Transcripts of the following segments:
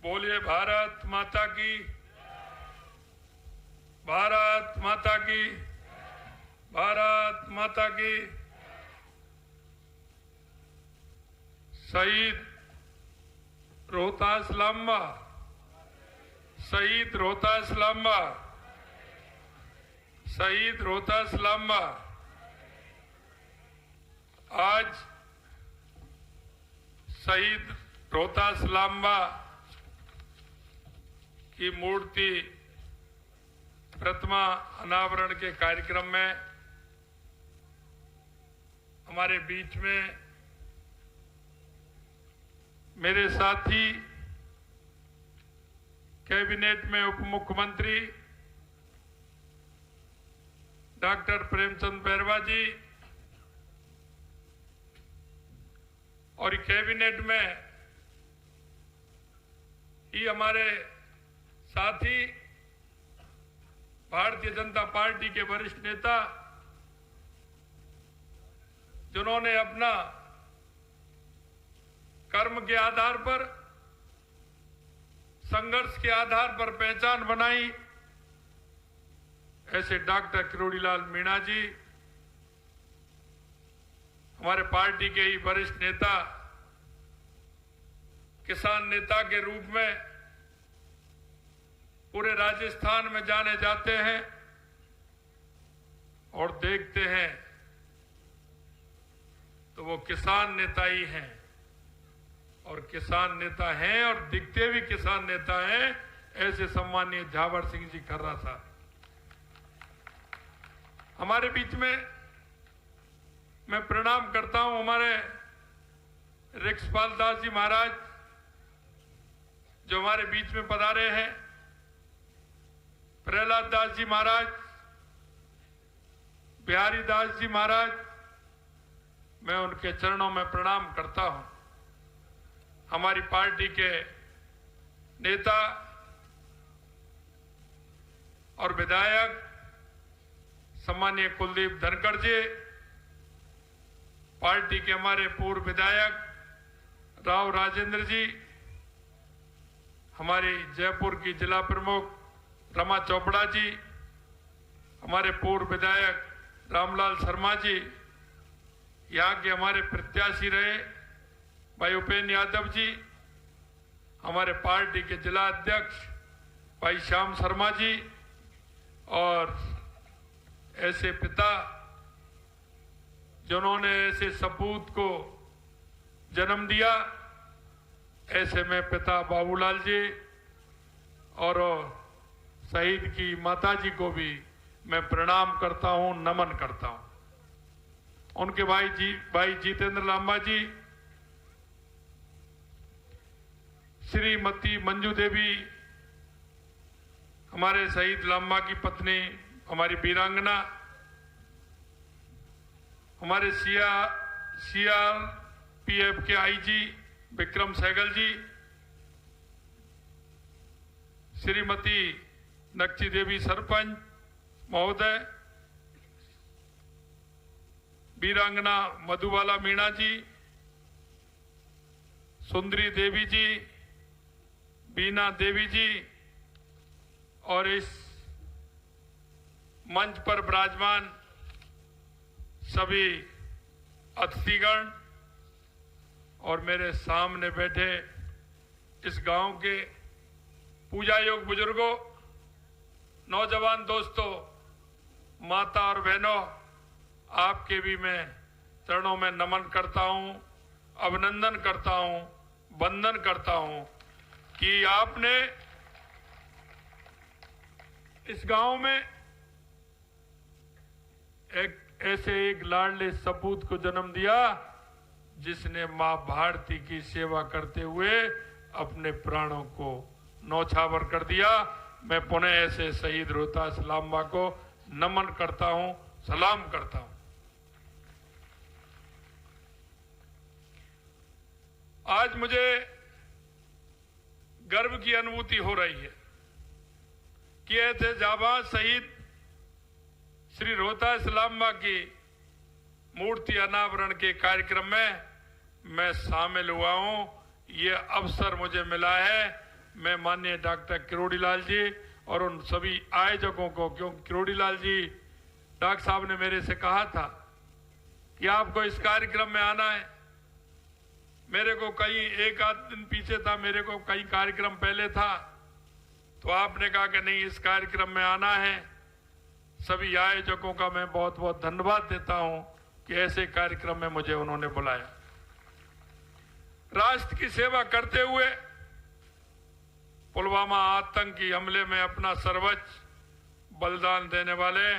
बोलिए भारत माता की, भारत माता की, भारत माता की। शहीद रोहतास लांबा, शहीद रोहतास लांबा, शहीद रोहतास लांबा। आज शहीद रोहतास लांबा की मूर्ति प्रतिमा अनावरण के कार्यक्रम में हमारे बीच में मेरे साथी कैबिनेट में उप मुख्यमंत्री डॉक्टर प्रेमचंद बैरवा जी और कैबिनेट में ही हमारे साथी भारतीय जनता पार्टी के वरिष्ठ नेता जिन्होंने अपना कर्म के आधार पर, संघर्ष के आधार पर पहचान बनाई, ऐसे डॉक्टर किरोड़ीलाल मीणा जी, हमारे पार्टी के ही वरिष्ठ नेता, किसान नेता के रूप में पूरे राजस्थान में जाने जाते हैं और देखते हैं तो वो किसान नेता ही हैं और किसान नेता हैं और दिखते भी किसान नेता हैं, ऐसे सम्मानीय झावर सिंह जी खर्रा साहब हमारे बीच में। मैं प्रणाम करता हूं हमारे रिक्सपाल दास जी महाराज जो हमारे बीच में पधारे हैं, प्रहलाद दास जी महाराज, बिहारी दास जी महाराज, मैं उनके चरणों में प्रणाम करता हूं। हमारी पार्टी के नेता और विधायक सम्मानीय कुलदीप धनखड़ जी, पार्टी के हमारे पूर्व विधायक राव राजेंद्र जी, हमारी जयपुर की जिला प्रमुख रमा चोपड़ा जी, हमारे पूर्व विधायक रामलाल शर्मा जी, यहाँ के हमारे प्रत्याशी रहे भाई उपेन्द्र यादव जी, हमारे पार्टी के जिला अध्यक्ष भाई श्याम शर्मा जी, और ऐसे पिता जिन्होंने ऐसे सपूत को जन्म दिया, ऐसे में पिता बाबूलाल जी और शहीद की माता जी को भी मैं प्रणाम करता हूं, नमन करता हूं। उनके भाई जितेंद्र लांबा जी, श्रीमती मंजू देवी, हमारे शहीद लांबा की पत्नी, हमारी वीरांगना, हमारे सीआरपीएफ के आईजी विक्रम सहगल जी, श्रीमती नक्ची देवी सरपंच महोदय, वीरांगना मधुबाला मीणा जी, सुंदरी देवी जी, बीना देवी जी, और इस मंच पर विराजमान सभी अतिथिगण और मेरे सामने बैठे इस गांव के पूजा योग बुजुर्गों, नौजवान दोस्तों, माता और बहनों, आपके भी मैं चरणों में नमन करता हूं, अभिनंदन करता हूं, वंदन करता हूं कि आपने इस गांव में एक लाडले सपूत को जन्म दिया जिसने मां भारती की सेवा करते हुए अपने प्राणों को नौछावर कर दिया। मैं पुनः ऐसे शहीद रोहतास लांबा को नमन करता हूं, सलाम करता हूं। आज मुझे गर्व की अनुभूति हो रही है कि ऐसे जाबाज शहीद श्री रोहतास लांबा की मूर्ति अनावरण के कार्यक्रम में मैं शामिल हुआ हूं। ये अवसर मुझे मिला है मैं माननीय डॉक्टर किरोड़ीलाल जी और उन सभी आयोजकों को, क्योंकि किरोड़ीलाल जी डॉक्टर साहब ने मेरे से कहा था कि आपको इस कार्यक्रम में आना है। मेरे को एक आध दिन पीछे था, मेरे को कई कार्यक्रम पहले था, तो आपने कहा कि नहीं, इस कार्यक्रम में आना है। सभी आयोजकों का मैं बहुत बहुत धन्यवाद देता हूं कि ऐसे कार्यक्रम में मुझे उन्होंने बुलाया। राष्ट्र की सेवा करते हुए पुलवामा आतंकी हमले में अपना सर्वोच्च बलिदान देने वाले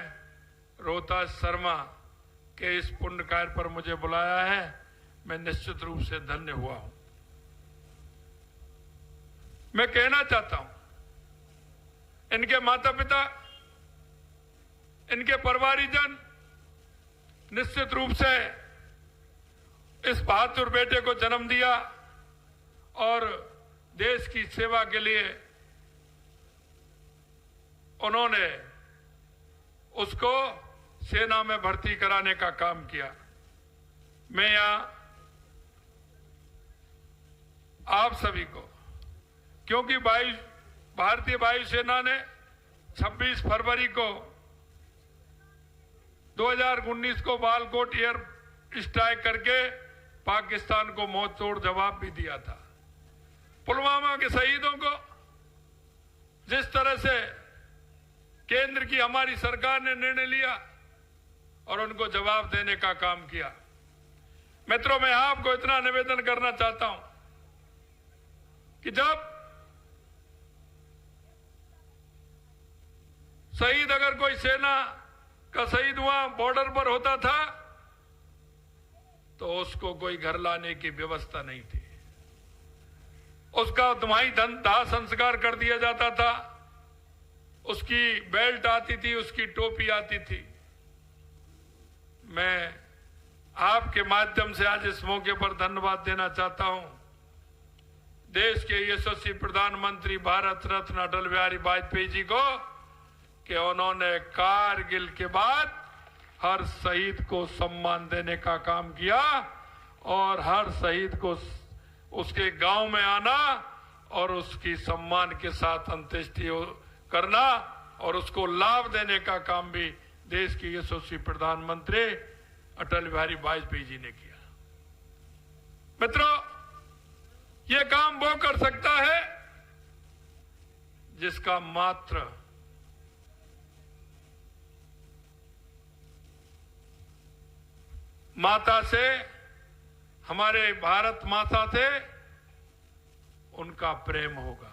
रोहतास शर्मा के इस पुण्य कार्य पर मुझे बुलाया है। मैं निश्चित रूप से धन्य हुआ हूं। मैं कहना चाहता हूं, इनके माता पिता, इनके परिवारजन निश्चित रूप से इस बहादुर बेटे को जन्म दिया और देश की सेवा के लिए उन्होंने उसको सेना में भर्ती कराने का काम किया। मैं यहां आप सभी को, क्योंकि भारतीय वायुसेना ने 26 फरवरी को 2019 को बालाकोट एयर स्ट्राइक करके पाकिस्तान को मुंह तोड़ जवाब भी दिया था। पुलवामा के शहीदों को जिस तरह से केंद्र की हमारी सरकार ने निर्णय लिया और उनको जवाब देने का काम किया। मित्रों, मैं आपको इतना निवेदन करना चाहता हूं कि जब शहीद, अगर कोई सेना का शहीद हुआ बॉर्डर पर होता था तो उसको कोई घर लाने की व्यवस्था नहीं थी। उसका तुम्हारी दाह संस्कार कर दिया जाता था, उसकी बेल्ट आती थी, उसकी टोपी आती थी। मैं आपके माध्यम से आज इस मौके पर धन्यवाद देना चाहता हूं देश के यशस्वी प्रधानमंत्री भारत रत्न अटल बिहारी वाजपेयी जी को कि उन्होंने कारगिल के बाद हर शहीद को सम्मान देने का काम किया और हर शहीद को उसके गांव में आना और उसकी सम्मान के साथ अंत्येष्टि करना और उसको लाभ देने का काम भी देश के यशस्वी प्रधानमंत्री अटल बिहारी वाजपेयी जी ने किया। मित्रों, ये काम वो कर सकता है जिसका मात्र माता से, हमारे भारत माता से उनका प्रेम होगा।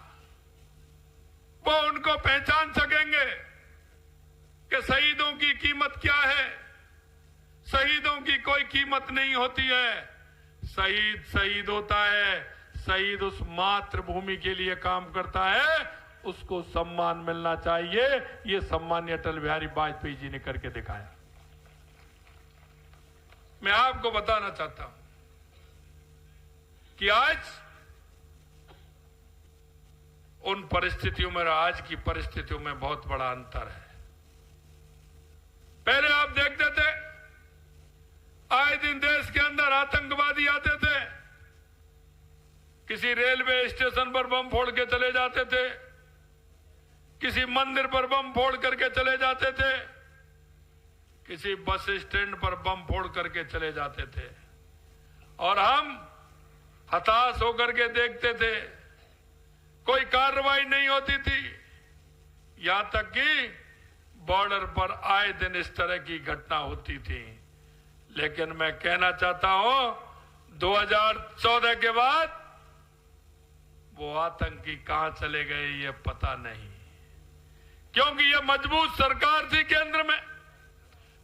वो उनको पहचान सकेंगे कि शहीदों की कीमत क्या है। शहीदों की कोई कीमत नहीं होती है। शहीद शहीद होता है। शहीद उस मातृभूमि के लिए काम करता है, उसको सम्मान मिलना चाहिए। ये सम्माननीय अटल बिहारी वाजपेयी जी ने करके दिखाया। मैं आपको बताना चाहता हूं कि आज उन परिस्थितियों में और आज की परिस्थितियों में बहुत बड़ा अंतर है। पहले आप देखते थे आए दिन देश के अंदर आतंकवादी आते थे, किसी रेलवे स्टेशन पर बम फोड़ के चले जाते थे, किसी मंदिर पर बम फोड़ करके चले जाते थे, किसी बस स्टैंड पर बम फोड़ करके चले जाते थे और हम हताश होकर के देखते थे। कोई कार्रवाई नहीं होती थी। यहां तक कि बॉर्डर पर आए दिन इस तरह की घटना होती थी। लेकिन मैं कहना चाहता हूं 2014 के बाद वो आतंकी कहां चले गए ये पता नहीं, क्योंकि ये मजबूत सरकार थी केंद्र में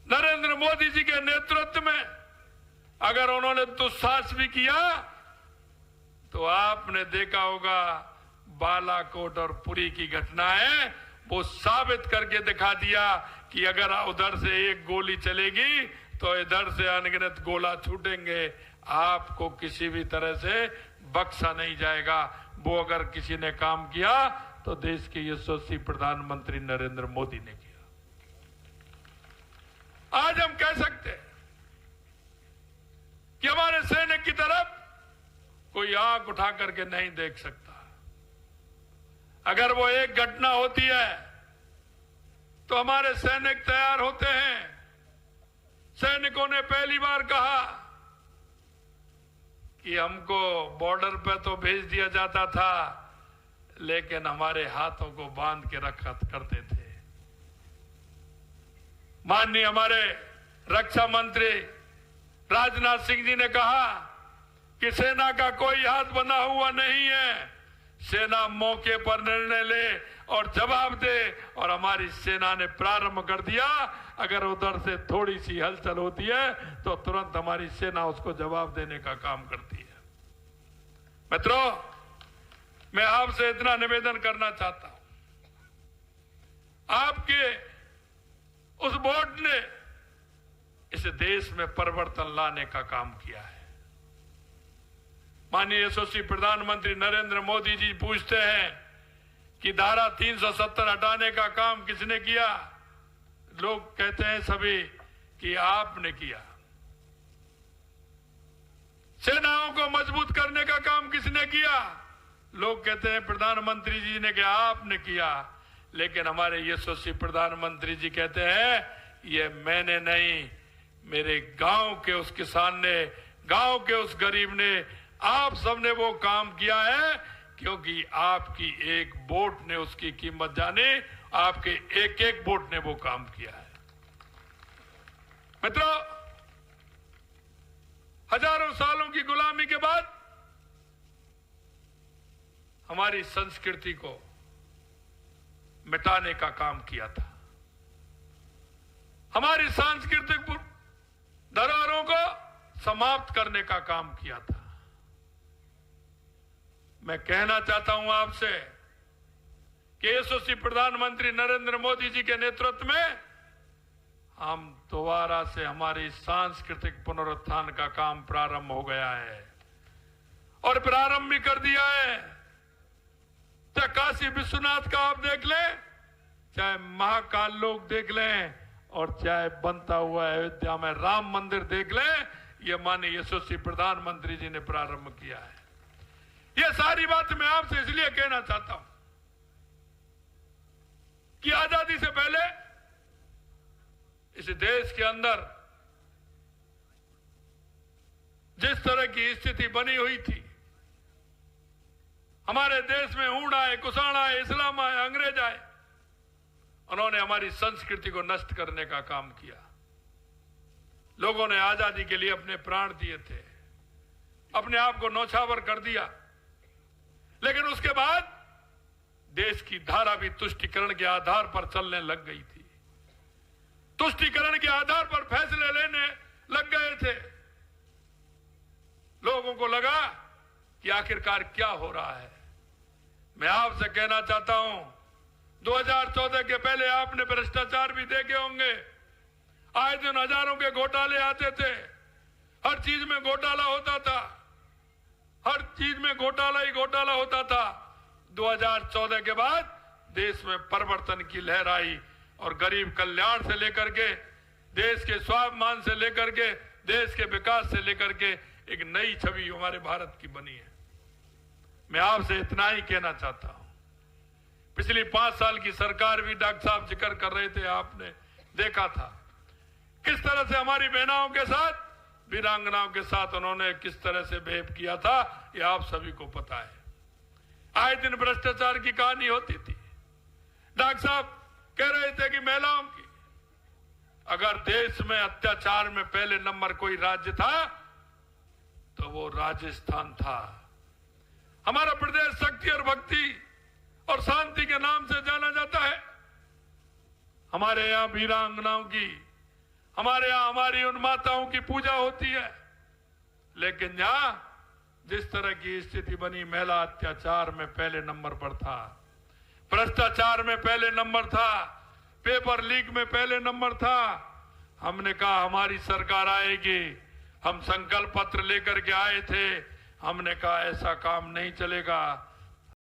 नरेंद्र मोदी जी के नेतृत्व में। अगर उन्होंने दुस्साहस भी किया तो आपने देखा होगा बालाकोट और पुरी की घटनाएं वो साबित करके दिखा दिया कि अगर उधर से एक गोली चलेगी तो इधर से अनगिनत गोला छूटेंगे। आपको किसी भी तरह से बख्शा नहीं जाएगा। वो अगर किसी ने काम किया तो देश के यशस्वी प्रधानमंत्री नरेंद्र मोदी ने किया। आज हम कह सकते हैं कि हमारे सैनिक की तरफ कोई आंख उठा करके नहीं देख सकता। अगर वो एक घटना होती है तो हमारे सैनिक तैयार होते हैं। सैनिकों ने पहली बार कहा कि हमको बॉर्डर पे तो भेज दिया जाता था, लेकिन हमारे हाथों को बांध के रखा करते थे। माननीय हमारे रक्षा मंत्री राजनाथ सिंह जी ने कहा कि सेना का कोई हाथ बंधा हुआ नहीं है, सेना मौके पर निर्णय ले और जवाब दे, और हमारी सेना ने प्रारंभ कर दिया। अगर उधर से थोड़ी सी हलचल होती है तो तुरंत हमारी सेना उसको जवाब देने का काम करती है। मित्रों, मैं आपसे इतना निवेदन करना चाहता हूं, आपके उस वोट ने इस देश में परिवर्तन लाने का काम किया है। माननीय यशस्वी प्रधानमंत्री नरेंद्र मोदी जी पूछते हैं कि धारा 370 हटाने का काम किसने किया? लोग कहते हैं सभी कि आपने किया। सेनाओं को मजबूत करने का काम किसने किया? लोग कहते हैं प्रधानमंत्री जी ने किया, आपने किया। लेकिन हमारे यशस्वी प्रधानमंत्री जी कहते हैं ये मैंने नहीं, मेरे गांव के उस किसान ने, गांव के उस गरीब ने, आप सबने वो काम किया है, क्योंकि आपकी एक वोट ने उसकी कीमत जानी, आपके एक एक वोट ने वो काम किया है। मित्रों, हजारों सालों की गुलामी के बाद हमारी संस्कृति को मिटाने का काम किया था, हमारी सांस्कृतिक धरोहरों को समाप्त करने का काम किया था। मैं कहना चाहता हूं आपसे कि यशस्वी प्रधानमंत्री नरेंद्र मोदी जी के नेतृत्व में हम दोबारा से हमारी सांस्कृतिक पुनरुत्थान का काम प्रारंभ हो गया है, और प्रारंभ भी कर दिया है। चाहे काशी विश्वनाथ का आप देख लें, चाहे महाकाल लोक देख लें, और चाहे बनता हुआ अयोध्या में राम मंदिर देख लें, ये माननीय यशस्वी प्रधानमंत्री जी ने प्रारंभ किया है। ये सारी बात मैं आपसे इसलिए कहना चाहता हूं कि आजादी से पहले इस देश के अंदर जिस तरह की स्थिति बनी हुई थी, हमारे देश में ऊंड आए, कुषाण आए, इस्लाम आए, अंग्रेज आए, उन्होंने हमारी संस्कृति को नष्ट करने का काम किया। लोगों ने आजादी के लिए अपने प्राण दिए थे, अपने आप को न्यौछावर कर दिया, लेकिन उसके बाद देश की धारा भी तुष्टीकरण के आधार पर चलने लग गई थी। तुष्टीकरण के आधार पर फैसले लेने लग गए थे। लोगों को लगा कि आखिरकार क्या हो रहा है। मैं आपसे कहना चाहता हूं, 2014 के पहले आपने भ्रष्टाचार भी देखे होंगे। आए दिन हजारों के घोटाले आते थे, हर चीज में घोटाला होता था, हर चीज में घोटाला ही घोटाला होता था। 2014 के बाद देश में परिवर्तन की लहर आई, और गरीब कल्याण से लेकर के, देश के स्वाभिमान से लेकर के, देश के विकास से लेकर के एक नई छवि हमारे भारत की बनी है। मैं आपसे इतना ही कहना चाहता हूं, पिछली 5 साल की सरकार भी डॉक्टर साहब जिक्र कर रहे थे, आपने देखा था किस तरह से हमारी बहनाओं के साथ, वीरांगनाओं के साथ उन्होंने किस तरह से बिहेव किया था, ये आप सभी को पता है। आए दिन भ्रष्टाचार की कहानी होती थी। डॉक्टर साहब कह रहे थे कि महिलाओं की, अगर देश में अत्याचार में पहले नंबर कोई राज्य था तो वो राजस्थान था। हमारा प्रदेश शक्ति और भक्ति और शांति के नाम से जाना जाता है। हमारे यहां वीरांगनाओं की, हमारे यहां हमारी उन माताओं की पूजा होती है, लेकिन यहां जिस तरह की स्थिति बनी, महिला अत्याचार में पहले नंबर पर था, भ्रष्टाचार में पहले नंबर था, पेपर लीक में पहले नंबर था। हमने कहा हमारी सरकार आएगी, हम संकल्प पत्र लेकर के आए थे, हमने कहा ऐसा काम नहीं चलेगा।